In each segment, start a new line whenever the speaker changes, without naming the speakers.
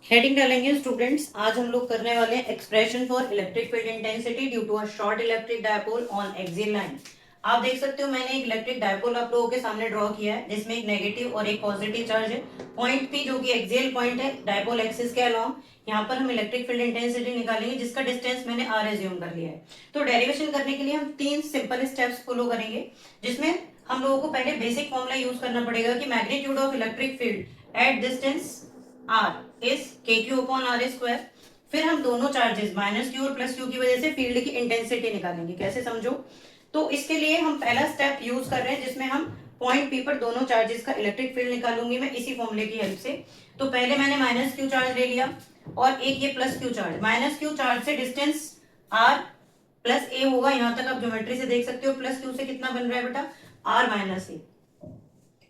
Heading डालेंगे students. आज हम लोग करने वाले हैं expression for electric field intensity due to a short electric dipole on axial line. आप देख सकते हो मैंने एक इलेक्ट्रिक डायपोल आप लोगों के सामने ड्रॉ किया है जिसमें एक नेगेटिव और एक पॉजिटिव चार्ज है। पॉइंट पी जो कि एक्सियल पॉइंट है डायपोल एक्सिस के अलोंग, यहाँ पर हम इलेक्ट्रिक फील्ड इंटेंसिटी निकालेंगे जिसका डिस्टेंस मैंने आर एज्यूम कर लिया है। तो डेरिवेशन करने के लिए हम 3 सिंपल स्टेप्स फॉलो करेंगे जिसमें हम लोगों को पहले बेसिक फॉर्मूला यूज करना पड़ेगा कि magnitude of electric field at distance r is k q upon r square. फिर हम दोनों चार्जेस माइनस क्यू और प्लस क्यू की वजह से फील्ड की इंटेंसिटी निकालेंगे। कैसे समझो, तो इसके लिए हम पहला स्टेप यूज कर रहे हैं जिसमें हम पॉइंट पी पर दोनों चार्जेस का इलेक्ट्रिक फील्ड निकालूंगी मैं इसी फॉर्मूले की हेल्प से। तो पहले मैंने माइनस क्यू चार्ज ले लिया और एक ये plus Q charge. Minus Q charge से डिस्टेंस आर प्लस ए होगा, यहां तक आप ज्योमेट्री से देख सकते हो। प्लस क्यू से कितना बन रहा है बेटा, r minus a.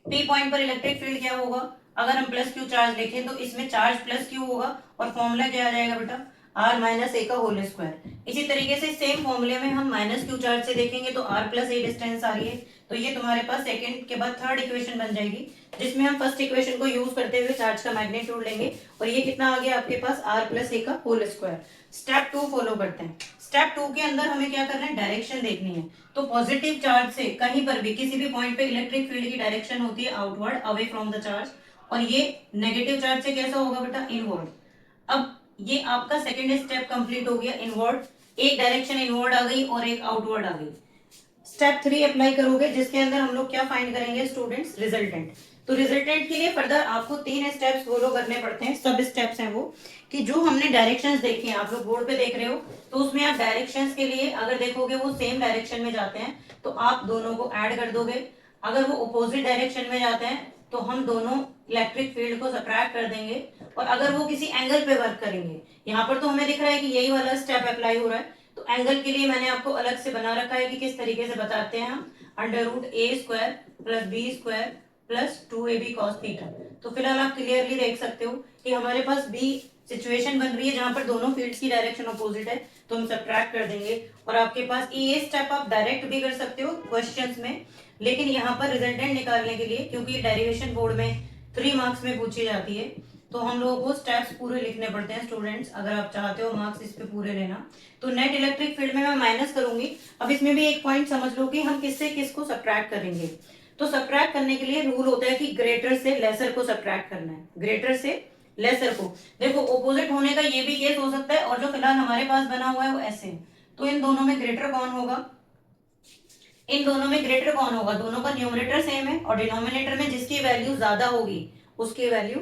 P point पर इलेक्ट्रिक फील्ड क्या होगा, अगर हम प्लस क्यू चार्ज लिखें तो इसमें चार्ज प्लस क्यू होगा और फॉर्मूला क्या आ जाएगा बेटा, आर माइनस ए का होल स्क्वायर। इसी तरीके से सेम फॉर्मूले में हम माइनस क्यू चार्ज से देखेंगे तो आर प्लस ए डिस्टेंस आ रही है, तो ये तुम्हारे पास सेकंड के बाद थर्ड इक्वेशन बन जाएगी जिसमें हम फर्स्ट इक्वेशन को यूज करते हुए चार्ज का मैग्नीट्यूड लेंगे और ये कितना आ गया आपके पास, आर प्लस ए का होल स्क्वायर। स्टेप 2 फॉलो करते हैं। स्टेप 2 के अंदर हमें क्या करना है, डायरेक्शन देखनी है। तो पॉजिटिव चार्ज से कहीं पर भी किसी भी पॉइंट पे इलेक्ट्रिक फील्ड की डायरेक्शन होती है outward away from the charge, और ये नेगेटिव चार्ज से कैसा होगा बेटा, इनवर्ड। अब ये आपका सेकंड स्टेप कंप्लीट हो गया, इनवर्ड। एक डायरेक्शन इनवर्ड आ गई और एक आउटवर्ड आ गई। स्टेप 3 अप्लाई करोगे जिसके अंदर हम लोग क्या फाइंड करेंगे स्टूडेंट्स, रिजल्टेंट। तो रिजल्टेंट के लिए फर्दर आपको 3 स्टेप्स फॉलो करने पड़ते हैं। सब स्टेप्स हैं वो कि जो हमने डायरेक्शंस देखी हैं, आप लोग बोर्ड पे देख रहे हो, तो उसमें आप डायरेक्शंस के लिए अगर देखोगे वो सेम डायरेक्शन में जाते हैं तो आप दोनों को ऐड कर दोगे। अगर वो अपोजिट डायरेक्शन में जाते हैं तो हम दोनों इलेक्ट्रिक फील्ड को सब्ट्रैक्ट कर देंगे। और अगर वो किसी एंगल पे वर्क करेंगे, यहाँ पर तो हमें दिख रहा है कि यही वाला स्टेप अप्लाई हो रहा है, तो एंगल के लिए मैंने आपको अलग से बना रखा है कि किस तरीके से बताते हैं हम, अंडर रूट ए square plus B square plus 2ab cos theta. तो फिलहाल आप क्लियरली देख सकते हो कि हमारे पास बी सिचुएशन बन रही है जहां पर दोनों फील्ड्स की डायरेक्शन अपोजिट है, तो हम सब्ट्रैक्ट कर देंगे। और आपके पास ये स्टेप आप डायरेक्ट भी कर सकते हो क्वेश्चंस में, लेकिन यहाँ पर रिजल्टेंट निकालने के लिए क्योंकि डेरिवेशन बोर्ड में 3 मार्क्स में पूछी जाती है तो हम लोगों को स्टेप्स पूरे लिखने पड़ते हैं स्टूडेंट्स, अगर आप चाहते हो मार्क्स इस पे पूरे लेना। तो नेट इलेक्ट्रिक फील्ड में मैं माइनस करूंगी। अब इसमें भी एक पॉइंट समझ लो कि हम किससे किसको सब्ट्रैक्ट करेंगे। तो सब्ट्रैक्ट करने के लिए रूल होता है कि ग्रेटर से लेसर को सब्ट्रैक्ट करना है, ग्रेटर से लेसर को। देखो ओपोजिट होने का ये भी केस हो सकता है, और जो फिलहाल हमारे पास बना हुआ है वो ऐसे है। तो इन दोनों में ग्रेटर कौन होगा, इन दोनों में ग्रेटर कौन होगा, दोनों का न्यूमरेटर सेम है और डिनोमिनेटर में जिसकी वैल्यू ज्यादा होगी उसकी वैल्यू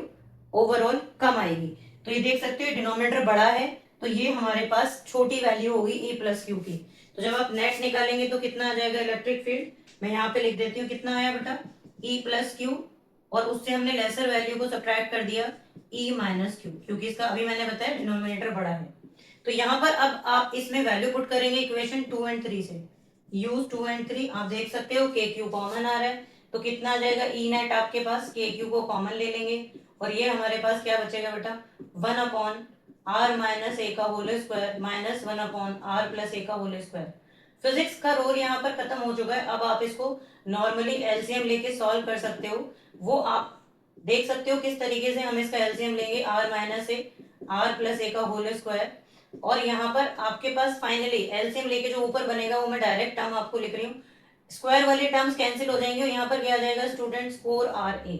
ओवरऑल कम आएगी। तो ये देख सकते हो डिनोमिनेटर बड़ा है तो ये हमारे पास छोटी वैल्यू होगी ई प्लस क्यू की। तो जब आप नेट निकालेंगे तो कितना आ जाएगा इलेक्ट्रिक फील्ड, मैं यहाँ पे लिख देती हूँ कितना आया बेटा, ई प्लस क्यू, और उससे हमने लेसर वैल्यू को सब्ट्रैक्ट कर दिया ई माइनस क्यू, क्योंकि इसका अभी मैंने बताया डिनोमिनेटर बड़ा है। तो यहाँ पर अब आप इसमें वैल्यू पुट करेंगे इक्वेशन 2 एंड 3 से, यूज 2 एंड 3। आप देख सकते हो के क्यू कॉमन आ रहा है तो कितना आ जाएगा, ई नेट आपके पास के क्यू को कॉमन ले लेंगे और ये हमारे पास क्या बचेगा बेटा, 1 अपॉन आर माइनस ए का whole square minus 1 upon are plus ए का होल स्क्वायर। फिजिक्स का रोल यहाँ पर खत्म हो चुका है, अब आप इसको नॉर्मली एलसीएम लेके सॉल्व कर सकते हो। वो आप देख सकते हो किस तरीके से हम इसका एलसीएम लेंगे, are minus A R plus ए का होल स्क्वायर, और यहाँ पर आपके पास फाइनली एलसीएम लेके जो ऊपर बनेगा वो मैं डायरेक्ट टर्म आपको लिख रही हूँ, स्क्वायर वाले टर्म्स कैंसिल हो जाएंगे और यहाँ पर क्या आ जाएगा स्टूडेंट्स 4ra।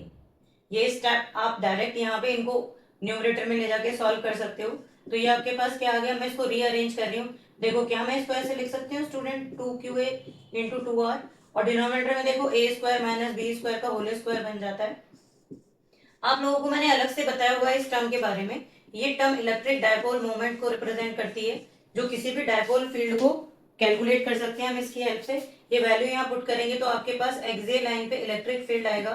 ये स्टेप आप डायरेक्ट यहाँ पे इनको न्यूमरेटर में ले जाके सॉल्व कर सकते हो। तो ये आपके पास क्या आ गया, मैं इसको रीअरेंज कर रही हूँ। देखो क्या मैं इसको ऐसे लिख सकती हूँ स्टूडेंट, 2qa इंटू 2r, और डिनोमिनेटर में देखो ए स्क्वायर माइनस बी स्क्वायर का होल स्क्वायर बन जाता है। आप लोगों को मैंने अलग से बताया हुआ है इस टर्म के बारे में, ये टर्म इलेक्ट्रिक डायपोल मोमेंट को रिप्रेजेंट करती है जो किसी भी डायपोल फील्ड को कैलकुलेट कर सकते हैं हम इसकी हेल्प से। ये वैल्यू यहाँ पुट करेंगे तो आपके पास एक्सियल लाइन पे इलेक्ट्रिक फील्ड आएगा,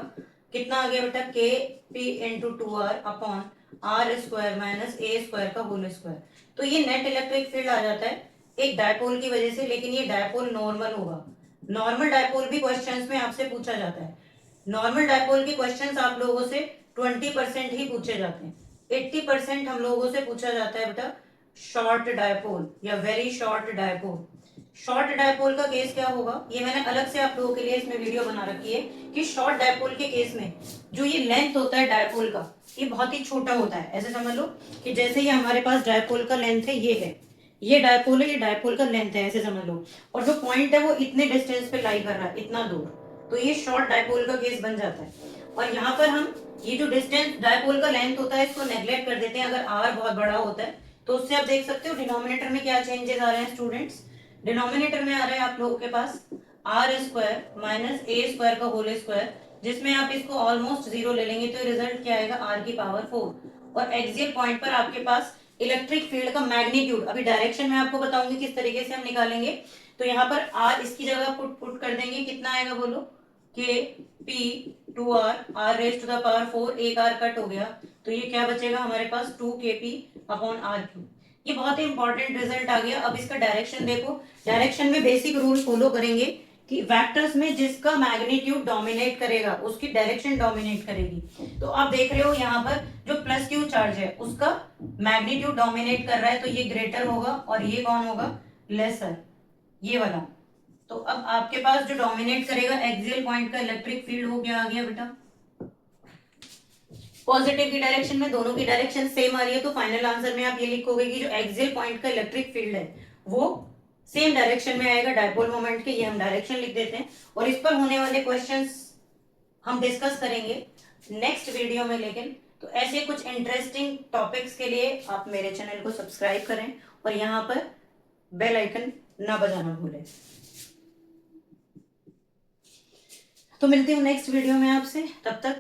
कितना आ गया बेटा, k p into 2r upon r square minus a square का होल स्क्वायर। तो ये नेट इलेक्ट्रिक फील्ड आ जाता है एक डायपोल की वजह से, लेकिन ये डायपोल नॉर्मल होगा। नॉर्मल डायपोल भी क्वेश्चंस में आपसे पूछा जाता है। नॉर्मल डायपोल के क्वेश्चंस आप लोगों से 20% ही पूछे जाते हैं, 80% हम लोगों से पूछा जाता है बेटा शॉर्ट डायपोल या very short dipole. Short dipole का केस क्या होगा, ये मैंने अलग से आप लोगों के लिए इसमें वीडियो बना रखी है कि शॉर्ट डायपोल के केस में जो ये लेंथ होता है डायपोल का, ये बहुत ही छोटा होता है। ऐसे समझ लो कि जैसे ये हमारे पास डायपोल का लेंथ है, ये है, ये डायपोल है, ये डायपोल का लेंथ है, ऐसे समझ लो। और जो पॉइंट है वो इतने डिस्टेंस पे लाई कर रहा है, इतना दूर, तो ये शॉर्ट डायपोल का केस बन जाता है। और यहाँ पर हम ये जो डिस्टेंस डायपोल का लेंथ होता है इसको नेग्लेक्ट कर देते हैं अगर आर बहुत बड़ा होता है। तो उससे आप देख सकते हो डिनोमिनेटर में क्या चेंजेस आ रहे हैं स्टूडेंट्स। डिनोमिनेटर में आ रहा है आप लोगों के पास are square minus a square का होल स्क्वायर, जिसमें आप इसको ऑलमोस्ट जीरो ले लेंगे तो रिजल्ट क्या आएगा, आर की पावर 4। और एक्सियल पॉइंट पर आपके पास इलेक्ट्रिक फील्ड का मैग्नीट्यूड, अभी डायरेक्शन में आपको बताऊंगी किस तरीके से हम निकालेंगे। तो यहाँ पर आर इसकी जगह पुट कर देंगे, कितना आएगा बोलो, k p 2r, r raise to the power 4, एक आर कट हो गया, तो ये क्या बचेगा हमारे पास 2 kp अपॉन आर क्यूब। ये बहुत ही इंपॉर्टेंट रिजल्ट आ गया। अब इसका डायरेक्शन देखो, डायरेक्शन में बेसिक रूल फॉलो करेंगे कि वेक्टर्स में जिसका मैग्नीट्यूड डोमिनेट करेगा उसकी डायरेक्शन डोमिनेट करेगी। तो आप देख रहे हो यहाँ पर जो प्लस क्यू चार्ज है उसका मैग्नीट्यूड डोमिनेट कर रहा है, तो ये ग्रेटर होगा और ये कौन होगा, लेसर, ये वाला। तो अब आपके पास जो डोमिनेट करेगा एक्सियल पॉइंट का इलेक्ट्रिक फील्ड हो गया, आ गया बेटा पॉजिटिव की डायरेक्शन में, दोनों की डायरेक्शन सेम आ रही है। तो फाइनल आंसर में आप ये लिखोगे कि जो एक्सियल पॉइंट का इलेक्ट्रिक फील्ड है वो सेम डायरेक्शन में आएगा डायपोल मोमेंट के, ये हम डायरेक्शन लिख देते हैं। और इस पर होने वाले क्वेश्चंस हम डिस्कस करेंगे नेक्स्ट वीडियो में। लेकिन तो ऐसे कुछ इंटरेस्टिंग टॉपिक्स के लिए आप मेरे चैनल को सब्सक्राइब करें और यहाँ पर बेल आइकन ना बजाना भूलें। तो मिलती हूँ नेक्स्ट वीडियो में आपसे, तब तक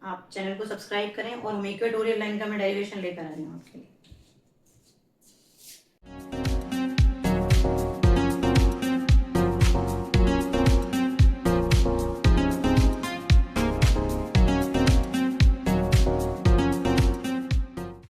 आप चैनल को सब्सक्राइब करें और मेक योर ट्यूटोरियल लाइन का मैं डेरिवेशन लेकर आ रही हूँ आपके लिए।